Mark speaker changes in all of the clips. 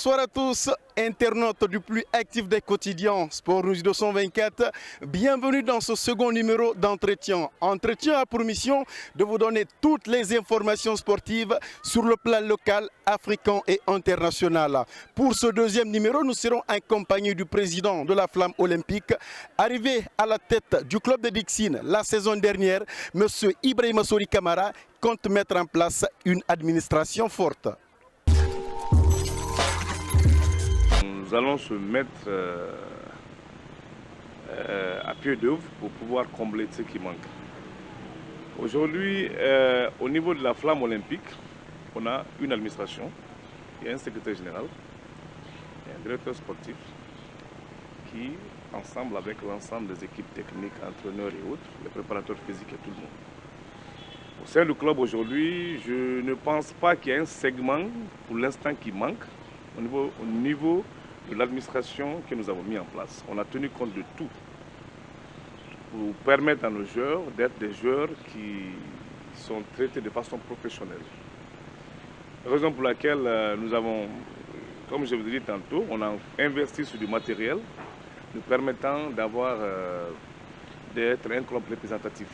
Speaker 1: Bonsoir à tous, internautes du plus actif des quotidiens Sport News 224. Bienvenue dans ce second numéro d'entretien. Entretien a pour mission de vous donner toutes les informations sportives sur le plan local, africain et international. Pour ce deuxième numéro, nous serons accompagnés du président de la Flamme olympique, arrivé à la tête du club de Dixine la saison dernière, M. Ibrahima Sori Kamara, compte mettre en place une administration forte.
Speaker 2: Nous allons se mettre à pied d'œuvre pour pouvoir combler ce qui manque. Aujourd'hui, au niveau de la Flamme olympique, on a une administration, il y a un secrétaire général, il y a un directeur sportif qui, ensemble avec l'ensemble des équipes techniques, entraîneurs et autres, les préparateurs physiques et tout le monde. Au sein du club aujourd'hui, je ne pense pas qu'il y ait un segment pour l'instant qui manque au niveau de l'administration que nous avons mis en place. On a tenu compte de tout pour permettre à nos joueurs d'être des joueurs qui sont traités de façon professionnelle. Raison pour laquelle nous avons, comme je vous ai dit tantôt, on a investi sur du matériel nous permettant d'être un club représentatif.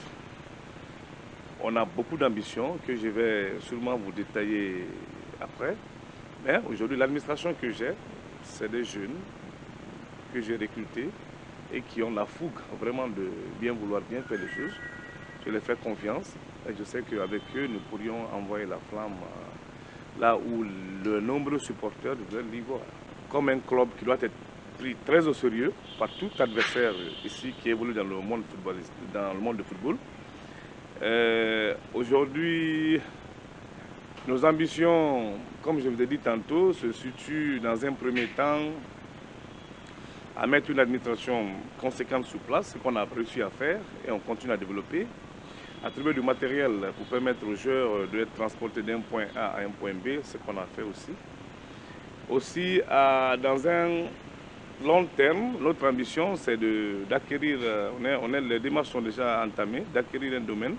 Speaker 2: On a beaucoup d'ambitions que je vais sûrement vous détailler après. Mais aujourd'hui, l'administration que j'ai, c'est des jeunes que j'ai recrutés et qui ont la fougue vraiment de bien vouloir bien faire les choses. Je les fais confiance et je sais qu'avec eux, nous pourrions envoyer la Flamme là où le nombreux supporters devraient l'y voir. Comme un club qui doit être pris très au sérieux par tout adversaire ici qui évolue dans le monde du football. Aujourd'hui, nos ambitions, comme je vous ai dit tantôt, se situent dans un premier temps à mettre une administration conséquente sur place, ce qu'on a réussi à faire et on continue à développer, à trouver du matériel pour permettre aux joueurs d'être transportés d'un point A à un point B, ce qu'on a fait aussi. Aussi, dans un long terme, notre ambition, c'est d'acquérir, les démarches sont déjà entamées, d'acquérir un domaine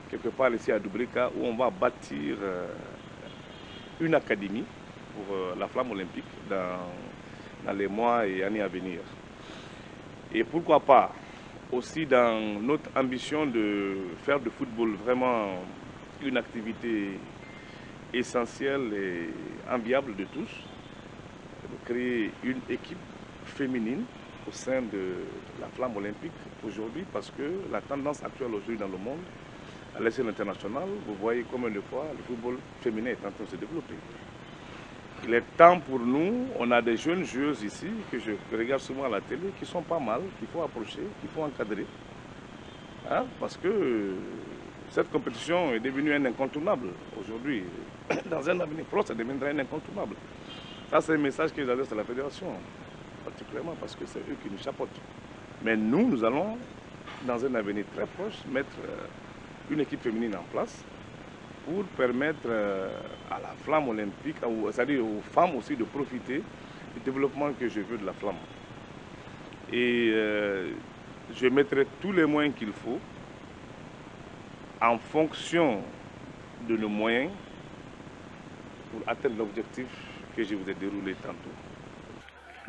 Speaker 2: quelque part ici à Dubrika où on va bâtir une académie pour la Flamme olympique dans les mois et années à venir. Et pourquoi pas aussi dans notre ambition de faire du football vraiment une activité essentielle et enviable de tous, de créer une équipe féminine au sein de la Flamme olympique aujourd'hui parce que la tendance actuelle aujourd'hui dans le monde, à l'échelle internationale, vous voyez combien de fois le football féminin est en train de se développer. Il est temps pour nous, on a des jeunes joueuses ici que je regarde souvent à la télé, qui sont pas mal, qu'il faut approcher, qu'il faut encadrer. Hein? Parce que cette compétition est devenue un incontournable aujourd'hui. Dans un avenir proche, ça deviendra un incontournable. Ça, c'est un message que j'adresse à la fédération, particulièrement parce que c'est eux qui nous chapeautent. Mais nous allons, dans un avenir très proche, mettre une équipe féminine en place pour permettre à la Flamme olympique, c'est-à-dire aux femmes aussi de profiter du développement que je veux de la Flamme. Et je mettrai tous les moyens qu'il faut en fonction de nos moyens pour atteindre l'objectif que je vous ai déroulé tantôt.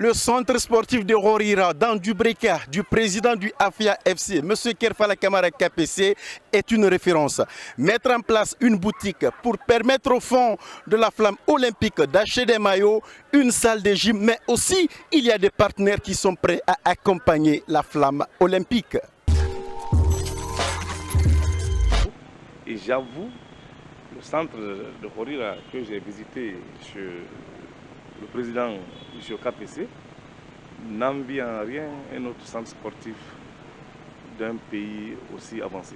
Speaker 1: Le centre sportif de Rorira, dans Dubrika, du président du AFIA FC, M. Kerfala Kamara KPC, est une référence. Mettre en place une boutique pour permettre aux fonds de la Flamme olympique d'acheter des maillots, une salle de gym, mais aussi il y a des partenaires qui sont prêts à accompagner la Flamme olympique.
Speaker 2: Et j'avoue, le centre de Rorira que j'ai visité chez le président du KPC n'envie en rien un autre centre sportif d'un pays aussi avancé.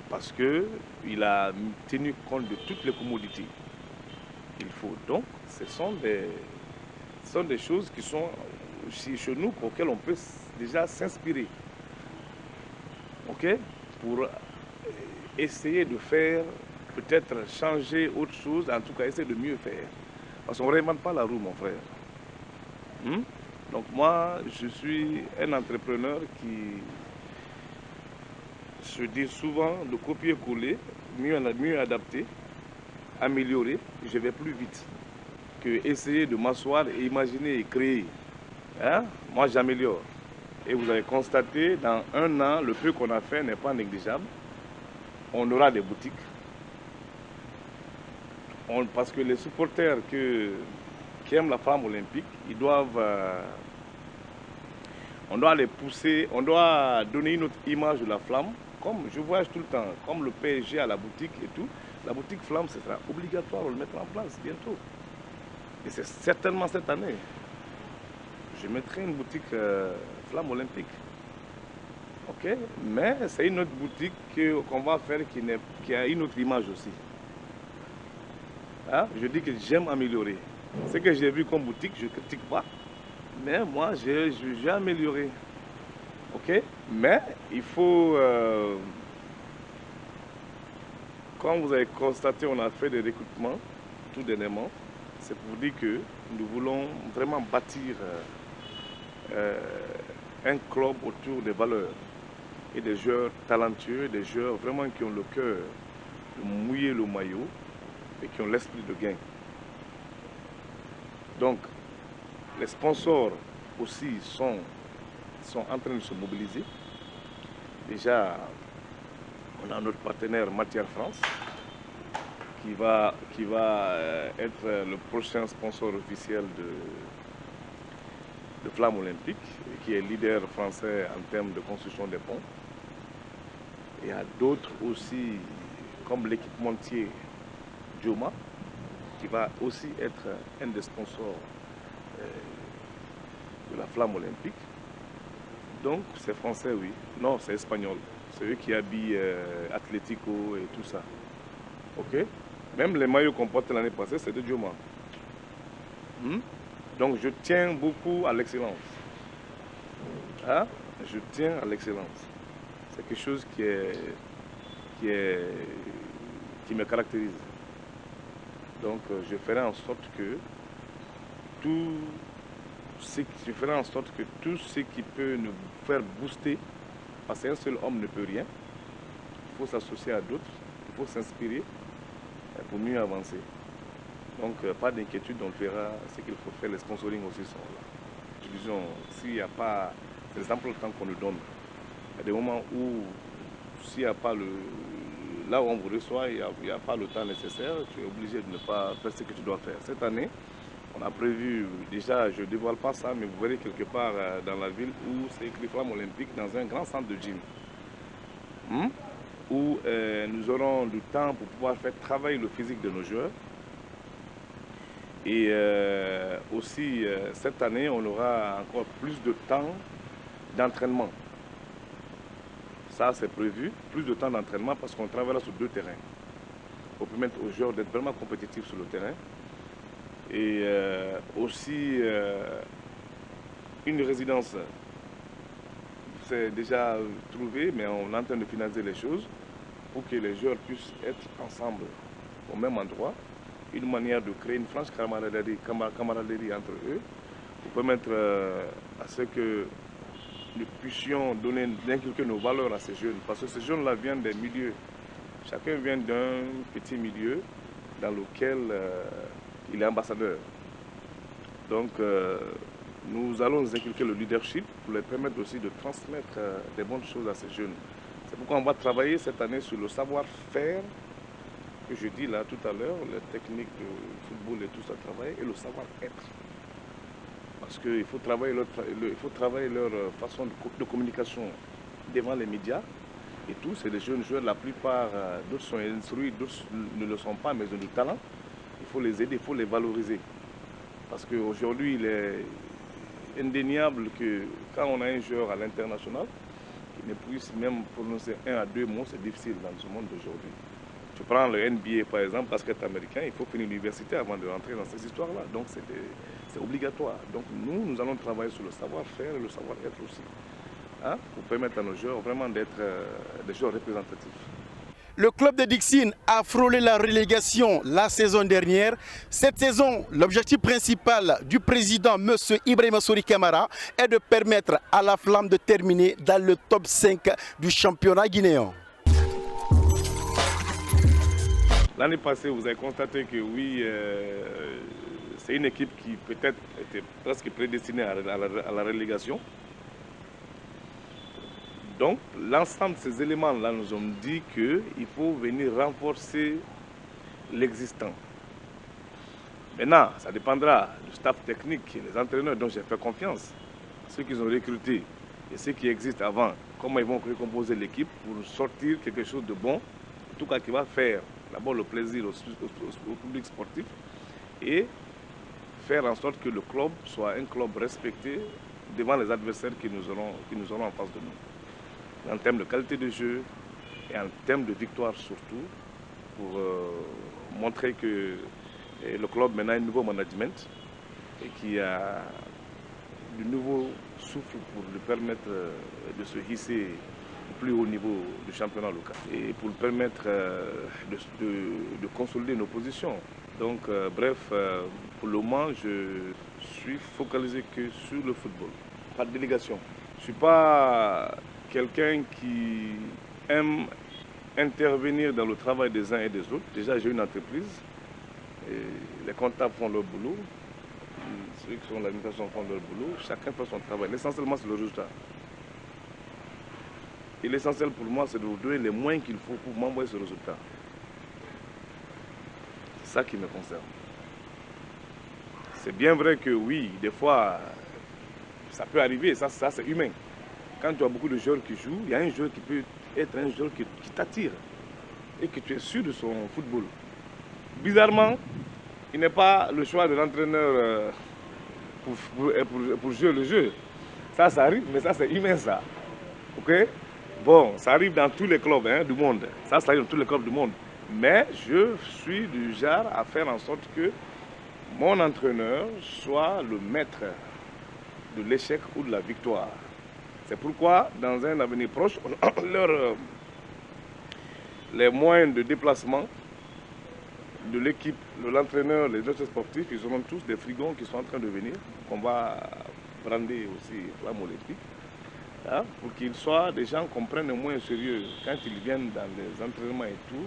Speaker 2: Parce qu'il a tenu compte de toutes les commodités qu'il faut. Donc, ce sont des choses qui sont chez nous auxquelles on peut déjà s'inspirer. OK? Pour essayer de faire, peut-être changer autre chose, en tout cas essayer de mieux faire. Parce qu'on ne réinvente pas la roue, mon frère. Donc moi, je suis un entrepreneur qui se dit souvent de copier-coller, mieux adapter, améliorer, je vais plus vite. que essayer de m'asseoir et imaginer et créer. Hein? Moi, j'améliore. Et vous avez constaté, dans un an, le peu qu'on a fait n'est pas négligeable. On aura des boutiques. Parce que les supporters qui aiment la flamme olympique, ils doivent... on doit les pousser, on doit donner une autre image de la flamme. Comme je voyage tout le temps, comme le PSG à la boutique et tout. La boutique flamme, ce sera obligatoire de le mettre en place bientôt. Et c'est certainement cette année. Je mettrai une boutique flamme olympique. Ok? Mais c'est une autre boutique qu'on va faire qui a une autre image aussi. Hein? Je dis que j'aime améliorer. Ce que j'ai vu comme boutique, je ne critique pas. Mais moi, j'ai amélioré. Ok? Mais il faut... comme vous avez constaté, on a fait des recrutements tout dernièrement. C'est pour dire que nous voulons vraiment bâtir un club autour des valeurs et des joueurs talentueux, des joueurs vraiment qui ont le cœur de mouiller le maillot et qui ont l'esprit de gain. Donc, les sponsors aussi sont en train de se mobiliser. Déjà, on a notre partenaire Matière France qui va être le prochain sponsor officiel de Flamme Olympique et qui est leader français en termes de construction des ponts. Et il y a d'autres aussi, comme l'équipementier Joma, qui va aussi être un des sponsors de la Flamme Olympique. Donc c'est français, oui. Non, c'est espagnol. C'est eux qui habillent Atlético et tout ça. Ok? Même les maillots qu'on porte l'année passée, c'est de Joma. Donc je tiens beaucoup à l'excellence. Hein? Je tiens à l'excellence. C'est quelque chose qui me caractérise. Donc je ferai en sorte que tout ce qui peut nous faire booster, parce qu'un seul homme ne peut rien, il faut s'associer à d'autres, il faut s'inspirer pour mieux avancer. Donc pas d'inquiétude, on fera ce qu'il faut faire, les sponsorings aussi sont là. Disons, s'il n'y a pas, c'est l'exemple le temps qu'on nous donne. Il y a des moments où s'il n'y a pas là où on vous reçoit, il n'y a pas le temps nécessaire, tu es obligé de ne pas faire ce que tu dois faire. Cette année, on a prévu, déjà je ne dévoile pas ça, mais vous verrez quelque part dans la ville où c'est écrit Flamme Olympique dans un grand centre de gym. Où nous aurons du temps pour pouvoir faire travailler le physique de nos joueurs. Et aussi, cette année, on aura encore plus de temps d'entraînement. Ça, c'est prévu, plus de temps d'entraînement parce qu'on travaillera sur 2 terrains. Pour permettre aux joueurs d'être vraiment compétitifs sur le terrain. Et aussi, une résidence, c'est déjà trouvé, mais on est en train de finaliser les choses pour que les joueurs puissent être ensemble au même endroit. Une manière de créer une franche camaraderie entre eux pour permettre à ce que nous puissions inculquer nos valeurs à ces jeunes. Parce que ces jeunes-là viennent des milieux. Chacun vient d'un petit milieu dans lequel il est ambassadeur. Donc nous allons nous inculquer le leadership pour les permettre aussi de transmettre des bonnes choses à ces jeunes. C'est pourquoi on va travailler cette année sur le savoir-faire que je dis là tout à l'heure, les techniques de football et tout ça travailler, et le savoir-être. Parce qu'il faut travailler leur façon de communication devant les médias et tout. C'est des jeunes joueurs, la plupart, d'autres sont instruits, d'autres ne le sont pas, mais ils ont du talent. Il faut les aider, il faut les valoriser. Parce qu'aujourd'hui, il est indéniable que quand on a un joueur à l'international, qui ne puisse même prononcer 1 à 2 mots, c'est difficile dans ce monde d'aujourd'hui. Tu prends le NBA par exemple, basket américain, il faut finir l'université avant de rentrer dans ces histoires-là. Donc c'est obligatoire. Donc nous allons travailler sur le savoir-faire et le savoir-être aussi. Hein, pour permettre à nos joueurs vraiment d'être des joueurs représentatifs.
Speaker 1: Le club de Dixine a frôlé la relégation la saison dernière. Cette saison, l'objectif principal du président, M. Ibrahima Sory Kamara, est de permettre à la Flamme de terminer dans le top 5 du championnat guinéen. L'année
Speaker 2: passée, vous avez constaté que oui, C'est une équipe qui peut-être était presque prédestinée à la relégation. Donc, l'ensemble de ces éléments-là nous ont dit qu'il faut venir renforcer l'existant. Maintenant, ça dépendra du staff technique, les entraîneurs dont j'ai fait confiance, ceux qu'ils ont recrutés et ceux qui existent avant, comment ils vont recomposer l'équipe pour sortir quelque chose de bon, en tout cas qui va faire d'abord le plaisir au public sportif et faire en sorte que le club soit un club respecté devant les adversaires qui nous auront en face de nous. En termes de qualité de jeu et en termes de victoire surtout, pour montrer que le club maintenant a un nouveau management et qui a du nouveau souffle pour lui permettre de se hisser au plus haut niveau du championnat local et pour lui permettre de consolider nos positions. Donc bref, pour le moment, je suis focalisé que sur le football, pas de délégation. Je ne suis pas quelqu'un qui aime intervenir dans le travail des uns et des autres. Déjà, j'ai une entreprise, et les comptables font leur boulot, ceux qui sont dans l'administration font leur boulot, chacun fait son travail. L'essentiellement, c'est le résultat. Et l'essentiel pour moi, c'est de vous donner les moyens qu'il faut pour m'envoyer ce résultat. C'est ça qui me concerne. C'est bien vrai que oui, des fois, ça peut arriver, ça c'est humain. Quand tu as beaucoup de joueurs qui jouent, il y a un joueur qui peut être un joueur qui t'attire et que tu es sûr de son football. Bizarrement, il n'est pas le choix de l'entraîneur pour jouer le jeu. Ça arrive, mais ça c'est humain ça. Ok? Bon, ça arrive dans tous les clubs du monde. Ça arrive dans tous les clubs du monde. Mais je suis du genre à faire en sorte que mon entraîneur soit le maître de l'échec ou de la victoire. C'est pourquoi, dans un avenir proche, les moyens de déplacement de l'équipe, de l'entraîneur, les autres sportifs, ils auront tous des frigons qui sont en train de venir, qu'on va brander aussi flamme olympique, hein, pour qu'ils soient des gens qu'on prenne moins au sérieux. Quand ils viennent dans les entraînements et tout,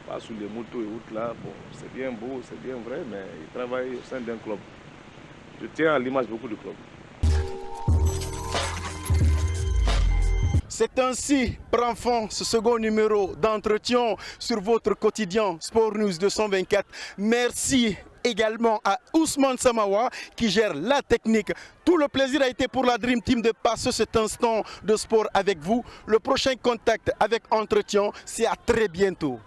Speaker 2: pas sous les motos et autres là, bon, c'est bien beau, c'est bien vrai, mais ils travaillent au sein d'un club. Je tiens à l'image beaucoup de clubs.
Speaker 1: C'est ainsi prend fin ce second numéro d'entretien sur votre quotidien Sport News 224. Merci également à Ousmane Samawa qui gère la technique. Tout le plaisir a été pour la Dream Team de passer cet instant de sport avec vous. Le prochain contact avec Entretien, c'est à très bientôt.